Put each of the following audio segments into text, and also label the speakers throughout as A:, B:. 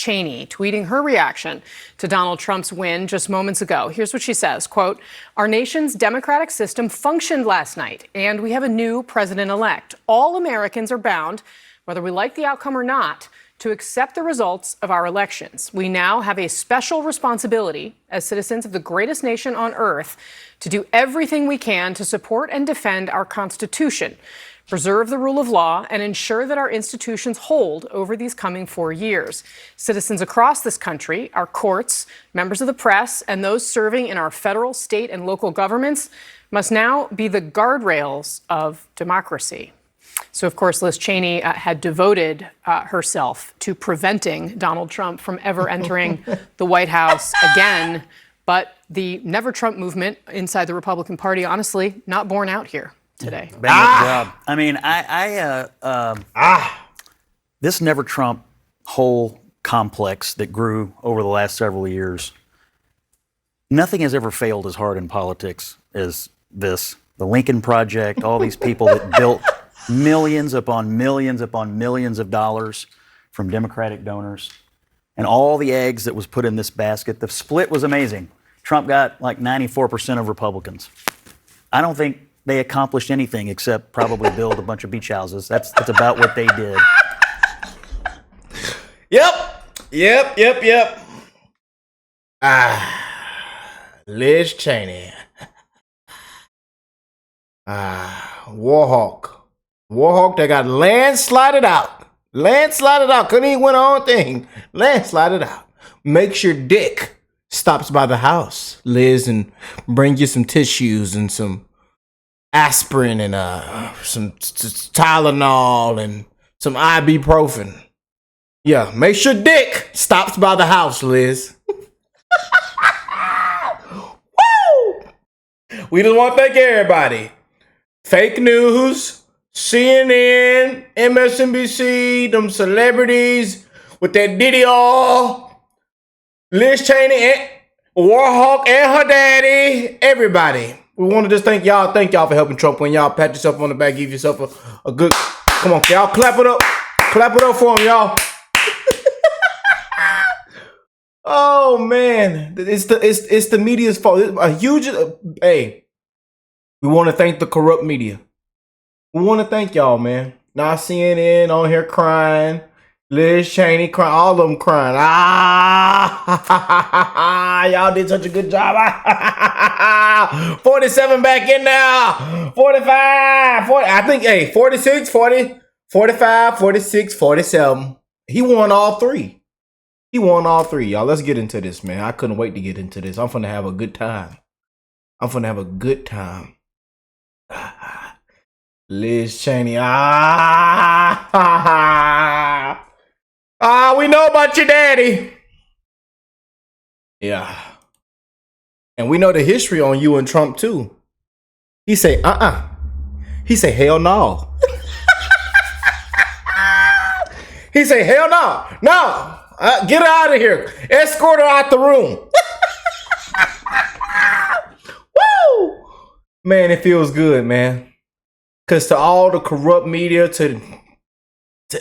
A: Cheney, tweeting her reaction to Donald Trump's win just moments ago. Here's what she says, quote, "Our nation's democratic system functioned last night, and we have a new president-elect. All Americans are bound, whether we like the outcome or not, to accept the results of our elections. We now have a special responsibility as citizens of the greatest nation on earth to do everything we can to support and defend our Constitution, preserve the rule of law, and ensure that our institutions hold over these coming 4 years. Citizens across this country, our courts, members of the press, and those serving in our federal, state, and local governments must now be the guardrails of democracy." So, of course, Liz Cheney had devoted herself to preventing Donald Trump from ever entering the White House again. But the Never Trump movement inside the Republican Party, honestly, not borne out here today.
B: Job. I mean, this Never Trump whole complex that grew over the last several years, nothing has ever failed as hard in politics as this. The Lincoln Project, all these people that built millions upon millions upon millions of dollars from Democratic donors, and all the eggs that was put in this basket. The split was amazing. Trump got like 94% of Republicans. I don't think they accomplished anything except probably build a bunch of beach houses. That's about what they did.
C: Yep. Liz Cheney. Warhawk that got landslided out. Couldn't even win her own thing. Landslided out. Makes your dick stops by the house, Liz, and bring you some tissues and some aspirin and some Tylenol and some ibuprofen. Yeah, make sure dick stops by the house, Liz. Woo! We just want to thank everybody. Fake news, CNN, MSNBC, them celebrities with that Diddy all, Liz Cheney, Warhawk and her daddy, everybody. We want to just thank y'all. Thank y'all for helping Trump win. Y'all pat yourself on the back, give yourself a good, come on, y'all clap it up. Clap it up for him, y'all. Oh man, it's the media's fault. A huge, hey, we want to thank the corrupt media. We want to thank y'all, man. Now CNN on here crying, Liz Cheney crying, all of them crying. Y'all did such a good job. 47 back in now. 45, 40. I think, 46, 40, 45, 46, 47. He won all three. Y'all. Let's get into this, man. I couldn't wait to get into this. I'm finna have a good time. Liz Cheney. We know about your daddy. Yeah. And we know the history on you and Trump too. He say, He say, hell no. He say, hell no. No. Get her out of here. Escort her out the room. Woo! Man, it feels good, man. Because to all the corrupt media, to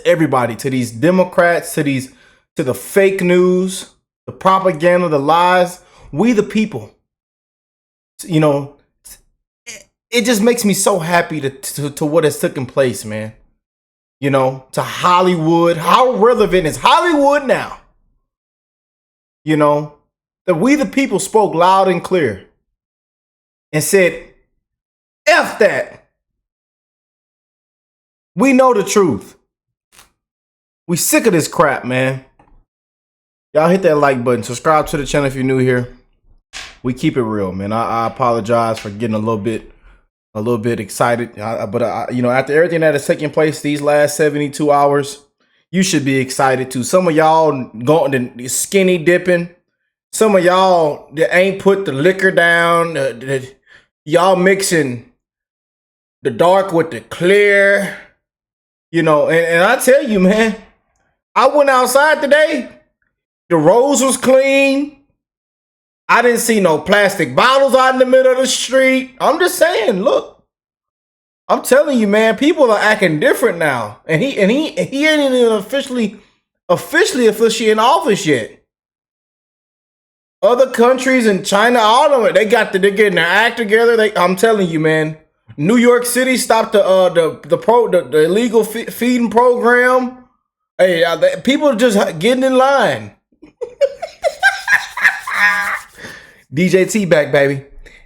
C: everybody, to these Democrats, to the fake news, the propaganda, the lies, we the people, you know, it just makes me so happy to what has taken place, man. You know, to Hollywood. How relevant is Hollywood now? You know, that we the people spoke loud and clear and said, F that. We know the truth. We sick of this crap, man. Y'all hit that like button. Subscribe to the channel if you're new here. We keep it real, man. I apologize for getting a little bit excited. But you know, after everything that has taken place these last 72 hours, you should be excited too. Some of y'all going to skinny dipping. Some of y'all that ain't put the liquor down. Y'all mixing the dark with the clear. You know, and I tell you, man, I went outside today. The roads was clean. I didn't see no plastic bottles out in the middle of the street. I'm just saying, look. I'm telling you, man, people are acting different now. And he ain't even officially officially she in office yet. Other countries in China, all of it, they're getting their act together. I'm telling you, man. New York City stopped the illegal feeding program. Hey, people are just getting in line. DJT back, baby.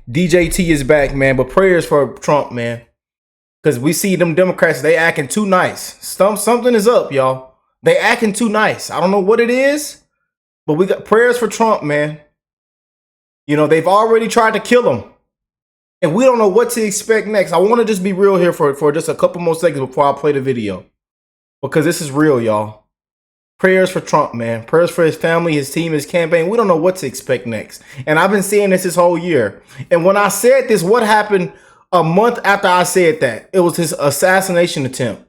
C: DJT is back, man. But prayers for Trump, man. Because we see them Democrats, they acting too nice. Something is up, y'all. They acting too nice. I don't know what it is, but we got prayers for Trump, man. You know, they've already tried to kill him. And we don't know what to expect next. I want to just be real here for just a couple more seconds before I play the video. Because this is real, y'all. Prayers for Trump, man. Prayers for his family, his team, his campaign. We don't know what to expect next. And I've been saying this whole year. And when I said this, what happened a month after I said that? It was his assassination attempt.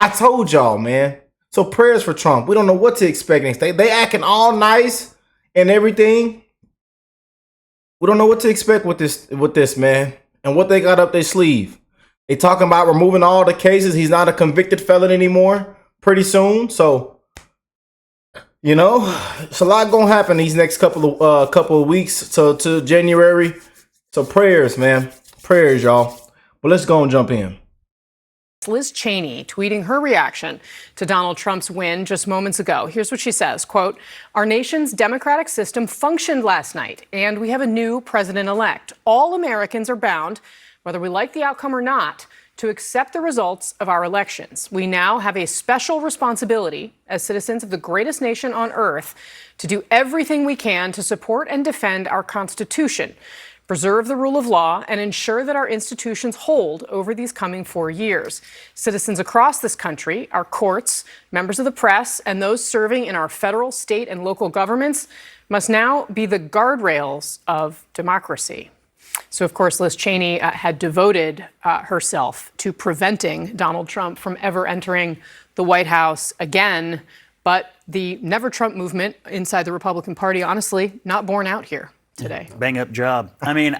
C: I told y'all, man. So prayers for Trump. We don't know what to expect next. They acting all nice and everything. We don't know what to expect with this, man. And what they got up their sleeve. They talking about removing all the cases. He's not a convicted felon anymore pretty soon. So, you know, it's a lot gonna happen these next couple of weeks to January. So prayers, man. Prayers, y'all. But let's go and jump in.
A: Liz Cheney tweeting her reaction to Donald Trump's win just moments ago. Here's what she says, quote, "Our nation's democratic system functioned last night, and we have a new president-elect. All Americans are bound, whether we like the outcome or not, to accept the results of our elections. We now have a special responsibility as citizens of the greatest nation on earth to do everything we can to support and defend our Constitution, preserve the rule of law, and ensure that our institutions hold over these coming 4 years. Citizens across this country, our courts, members of the press, and those serving in our federal, state, and local governments must now be the guardrails of democracy." So, of course, Liz Cheney had devoted herself to preventing Donald Trump from ever entering the White House again. But the Never Trump movement inside the Republican Party, honestly, not borne out here today.
B: Bang up job. I mean,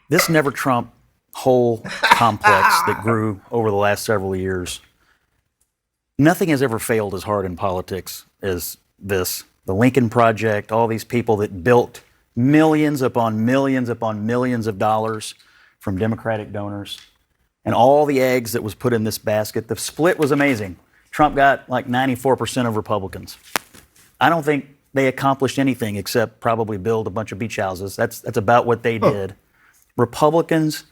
B: this Never Trump whole complex that grew over the last several years, nothing has ever failed as hard in politics as this. The Lincoln Project, all these people that built millions upon millions upon millions of dollars from Democratic donors, and all the eggs that was put in this basket. The split was amazing. Trump got like 94% of Republicans. I don't think they accomplished anything except probably build a bunch of beach houses. That's about what they did. Republicans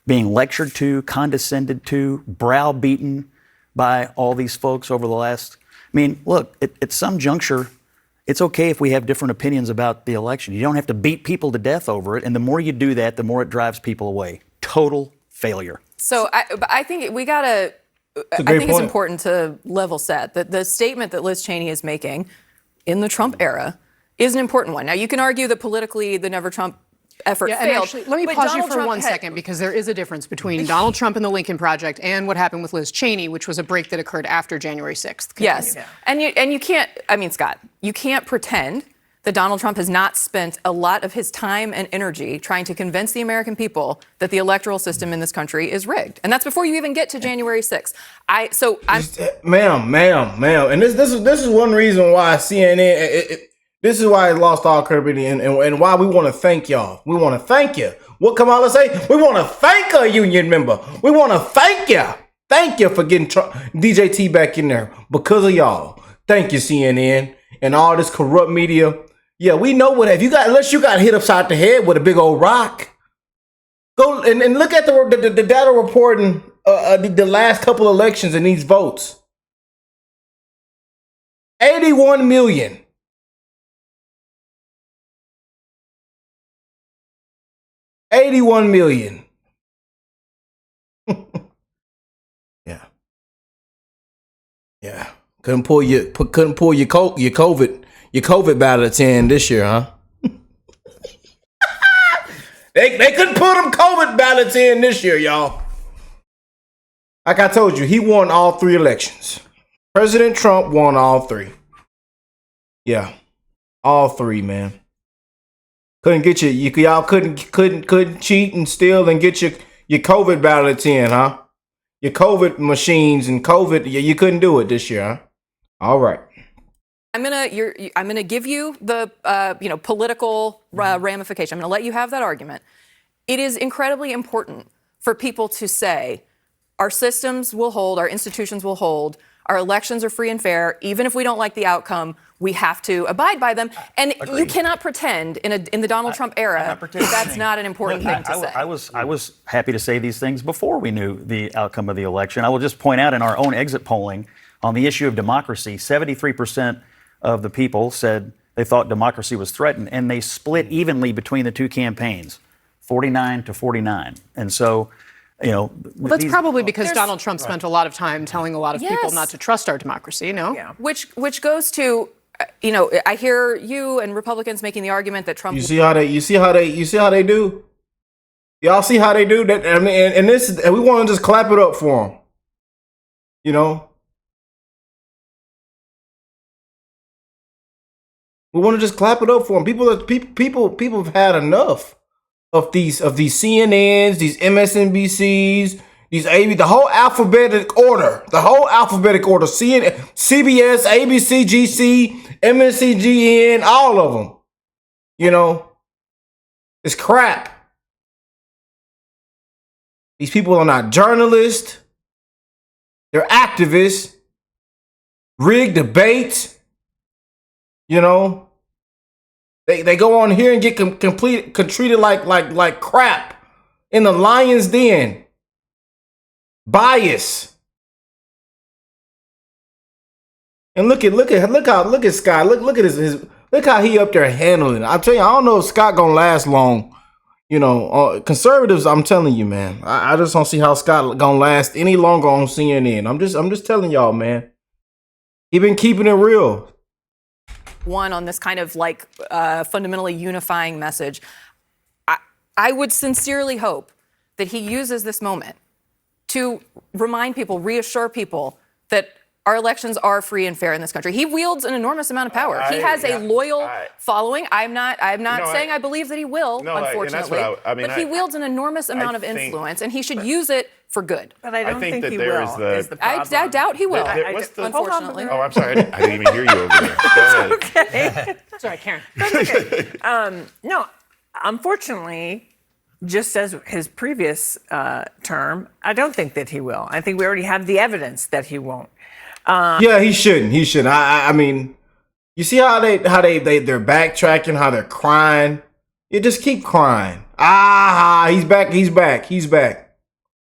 B: being lectured to, condescended to, browbeaten by all these folks over the last. I mean, look, at some juncture, it's okay if we have different opinions about the election. You don't have to beat people to death over it. And the more you do that, the more it drives people away. Total failure.
D: So I think we got to. I think it's important to level set that the statement that Liz Cheney is making in the Trump era is an important one. Now, you can argue that politically the Never Trump effort failed.
A: Actually, let me pause you for one second, because there is a difference between Donald Trump and the Lincoln Project and what happened with Liz Cheney, which was a break that occurred after January 6th.
D: Yes. Yeah. And you can't, I mean, Scott, you can't pretend that Donald Trump has not spent a lot of his time and energy trying to convince the American people that the electoral system in this country is rigged. And that's before you even get to January 6th.
C: Ma'am. And this is one reason why CNN, this is why it lost all credibility and why we want to thank y'all. We want to thank you. What Kamala say? We want to thank a union member. We want to thank you. Thank you for getting DJT back in there because of y'all. Thank you, CNN, and all this corrupt media. Yeah, we know what unless you got hit upside the head with a big old rock. Go and look at the data reporting the last couple elections and these votes. 81 million. $81 million. Yeah. Couldn't pull your COVID ballots in this year, huh? They couldn't pull them COVID ballots in this year, y'all. Like I told you, he won all 3 elections. President Trump won all 3. Yeah, all 3, man. Couldn't get y'all couldn't cheat and steal and get your COVID ballots in, huh? your COVID machines and COVID. You couldn't do it this year, huh? All right.
D: I'm gonna give you the political ramification. I'm gonna let you have that argument. It is incredibly important for people to say our systems will hold, our institutions will hold, our elections are free and fair. Even if we don't like the outcome, we have to abide by them. And you cannot pretend in the Donald Trump era that that's not an important thing to say.
B: I was happy to say these things before we knew the outcome of the election. I will just point out in our own exit polling on the issue of democracy, 73% of the people said they thought democracy was threatened, and they split evenly between the two campaigns, 49 to 49. And so,
A: well, that's probably because Donald Trump spent a lot of time telling a lot of people not to trust our democracy, no?
D: Yeah. Which goes to, I hear you and Republicans making the argument that Trump.
C: You see how they do? Y'all see how they do that? I mean, and we want to just clap it up for them. We want to just clap it up for them. People have had enough of these CNNs, these MSNBCs, the whole alphabetic order, CNN, CBS, ABC, GC, MSCGN, all of them. It's crap. These people are not journalists. They're activists. Rigged debates. They go on here and get treated like crap in the lion's den. Bias. And look at Scott. Look at his look how he up there handling it. I tell you, I don't know if Scott gonna last long. Conservatives, I'm telling you, man. I just don't see how Scott gonna last any longer on CNN. I'm just telling y'all, man. He been keeping it real.
D: One on this kind of fundamentally unifying message. I would sincerely hope that he uses this moment to remind people, reassure people that our elections are free and fair in this country. He wields an enormous amount of power. He has a loyal following. I'm not saying I believe that he will, unfortunately. But he wields an enormous amount of influence, and he should use it for good.
E: But I don't think he will. Is the problem.
D: I doubt he will, unfortunately.
F: Oh, I'm sorry. I didn't even hear you over there. Go ahead.
E: Okay.
A: Sorry, Karen.
E: That's okay. No, unfortunately, just as his previous term, I don't think that he will. I think we already have the evidence that he won't.
C: Yeah, he shouldn't. I mean, you see how they're backtracking, how they're crying. You just keep crying. He's back.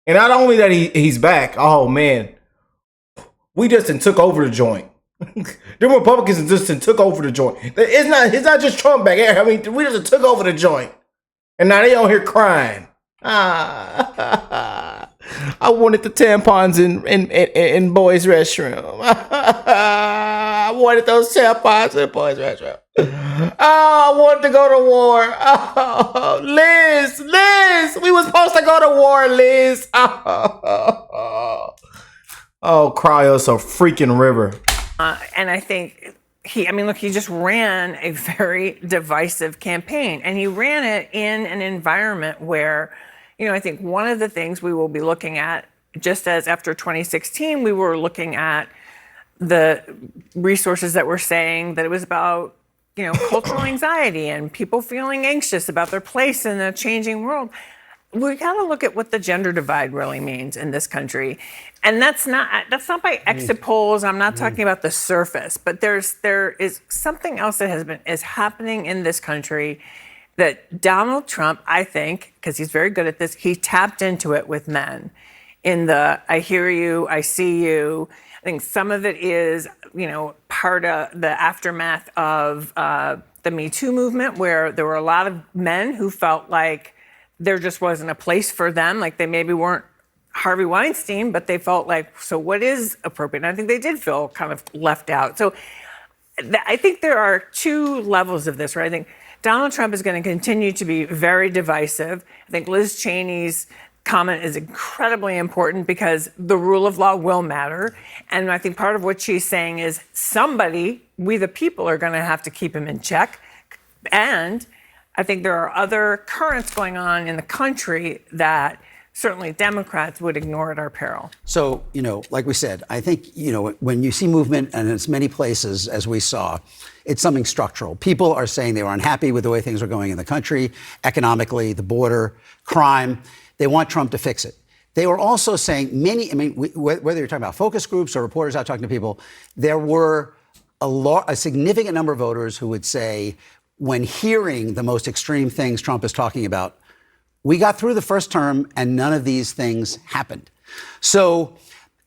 C: And not only that he's back, oh man, we just took over the joint. The Republicans just took over the joint. It's not just Trump back. I mean, we just took over the joint. And now they on here crying. I wanted the tampons in boys' restroom. I wanted those tampons in boys' restroom. I wanted to go to war. Oh, Liz, we were supposed to go to war, Liz. Oh, cry us a freaking river.
E: And I think he just ran a very divisive campaign, and he ran it in an environment where, I think one of the things we will be looking at, just as after 2016, we were looking at the resources that were saying that it was about, cultural anxiety and people feeling anxious about their place in a changing world. We got to look at what the gender divide really means in this country. And that's not by exit polls. I'm not talking about the surface, but there is something else that is happening in this country that Donald Trump, I think, because he's very good at this, he tapped into it with men in the I hear you, I see you. I think some of it is, part of the aftermath of the Me Too movement, where there were a lot of men who felt like there just wasn't a place for them. Like they maybe weren't Harvey Weinstein, but they felt like, so what is appropriate? And I think they did feel kind of left out. So I think there are two levels of this, right? I think Donald Trump is going to continue to be very divisive. I think Liz Cheney's comment is incredibly important because the rule of law will matter. And I think part of what she's saying is somebody, we the people, are going to have to keep him in check. And I think there are other currents going on in the country that certainly Democrats would ignore at our peril.
G: So, like we said, I think, when you see movement and in as many places as we saw, it's something structural. People are saying they were unhappy with the way things are going in the country, economically, the border, crime. They want Trump to fix it. They were also saying whether you're talking about focus groups or reporters out talking to people, there were a significant number of voters who would say, when hearing the most extreme things Trump is talking about, we got through the first term and none of these things happened. So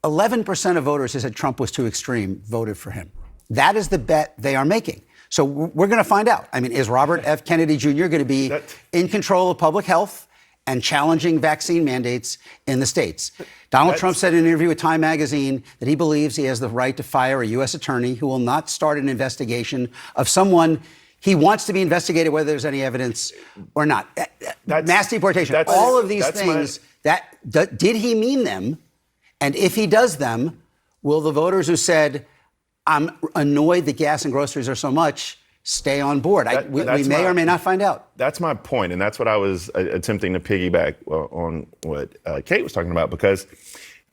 G: 11% of voters who said Trump was too extreme voted for him. That is the bet they are making. So we're going to find out. Is Robert F. Kennedy Jr. going to be in control of public health and challenging vaccine mandates in the states? Donald Trump said in an interview with Time magazine that he believes he has the right to fire a U.S. attorney who will not start an investigation of someone he wants to be investigated, whether there's any evidence or not. Mass deportation. All of these things, did he mean them? And if he does them, will the voters who said, I'm annoyed that gas and groceries are so much, stay on board? We may or may not find out.
F: That's my point, and that's what I was attempting to piggyback on what Kate was talking about, because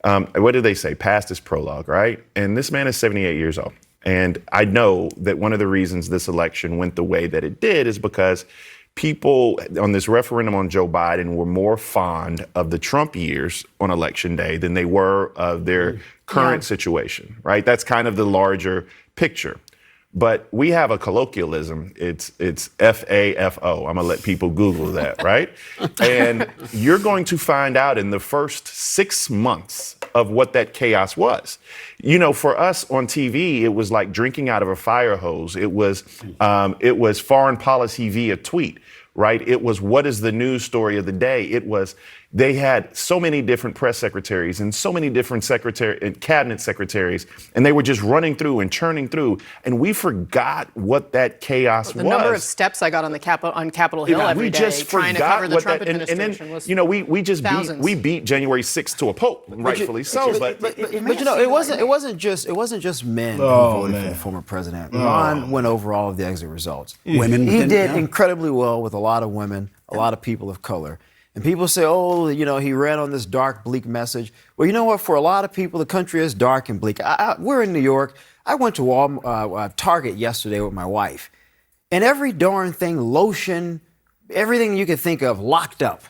F: what did they say? Past is prologue, right? And this man is 78 years old. And I know that one of the reasons this election went the way that it did is because people on this referendum on Joe Biden were more fond of the Trump years on Election Day than they were of their current situation, right? That's kind of the larger picture. But we have a colloquialism. It's FAFO. I'm going to let people Google that, right? And you're going to find out in the first 6 months of what that chaos was. For us on TV, it was like drinking out of a fire hose. It was foreign policy via tweet, right? It was what is the news story of the day? They had so many different press secretaries and so many different cabinet secretaries, and they were just running through and churning through, and we forgot what that chaos was.
A: The number of steps I got on Capitol Hill every day trying to cover the Trump administration was thousands.
F: We beat January 6th to a pulp, rightfully so. But
H: it wasn't just men who voted for the former president. Ron went over all of the exit results.
G: Women,
H: he did incredibly well with a lot of women, a lot of people of color. And people say, he ran on this dark, bleak message. Well, you know what? For a lot of people, the country is dark and bleak. We're in New York. I went to Target yesterday with my wife. And every darn thing, lotion, everything you could think of, locked up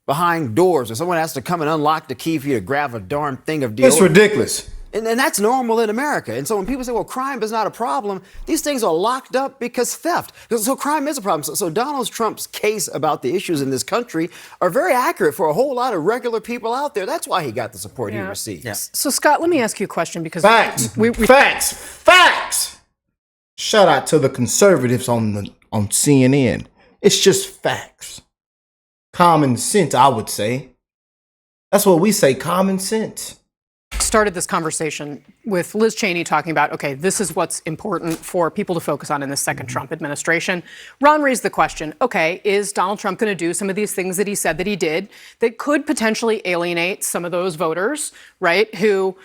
H: behind doors. Or someone has to come and unlock the key for you to grab a darn thing of deodorant.
C: It's ridiculous.
H: And that's normal in America. And so when people say, well, crime is not a problem, these things are locked up because theft. So crime is a problem. So Donald Trump's case about the issues in this country are very accurate for a whole lot of regular people out there. That's why he got the support he received.
G: Yeah.
A: So, Scott, let me ask you a question, because
C: Facts. Shout out to the conservatives on CNN. It's just facts. Common sense, I would say. That's what we say, common sense.
A: Started this conversation with Liz Cheney talking about, okay, this is what's important for people to focus on in the second Trump administration. Ron raised the question, okay, is Donald Trump going to do some of these things that he said that he did that could potentially alienate some of those voters, right, who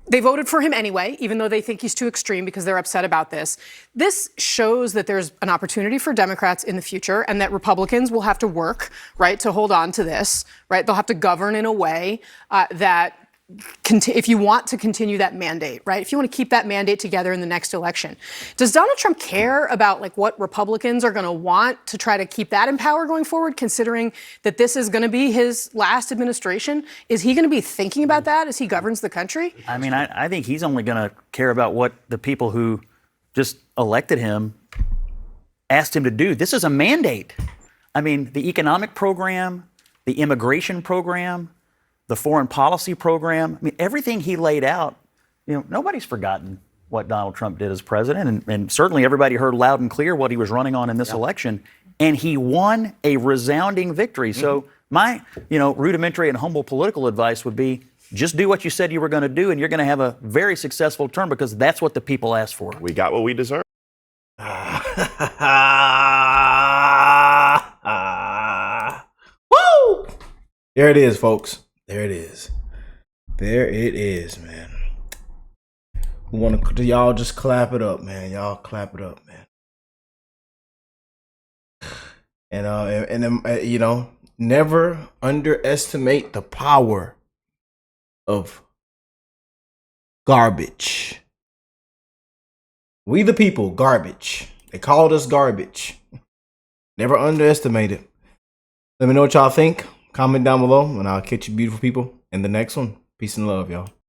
A: they voted for him anyway, even though they think he's too extreme because they're upset about this. This shows that there's an opportunity for Democrats in the future and that Republicans will have to work, right, to hold on to this, right? They'll have to govern in a way that if you want to continue that mandate, right? If you want to keep that mandate together in the next election. Does Donald Trump care about what Republicans are going to want to try to keep that in power going forward, considering that this is going to be his last administration? Is he going to be thinking about that as he governs the country?
B: I think he's only going to care about what the people who just elected him asked him to do. This is a mandate. The economic program, the immigration program, the foreign policy program, everything he laid out, nobody's forgotten what Donald Trump did as president. And certainly everybody heard loud and clear what he was running on in this election. And he won a resounding victory. So my, rudimentary and humble political advice would be just do what you said you were going to do, and you're going to have a very successful term because that's what the people asked for.
F: We got what we deserve.
C: Woo! There it is, folks. There it is. There it is, man. We want to y'all just clap it up, man. Y'all clap it up, man. And Never underestimate the power of garbage. We the people, garbage. They called us garbage. Never underestimate it. Let me know what y'all think. Comment down below, and I'll catch you beautiful people in the next one. Peace and love, y'all.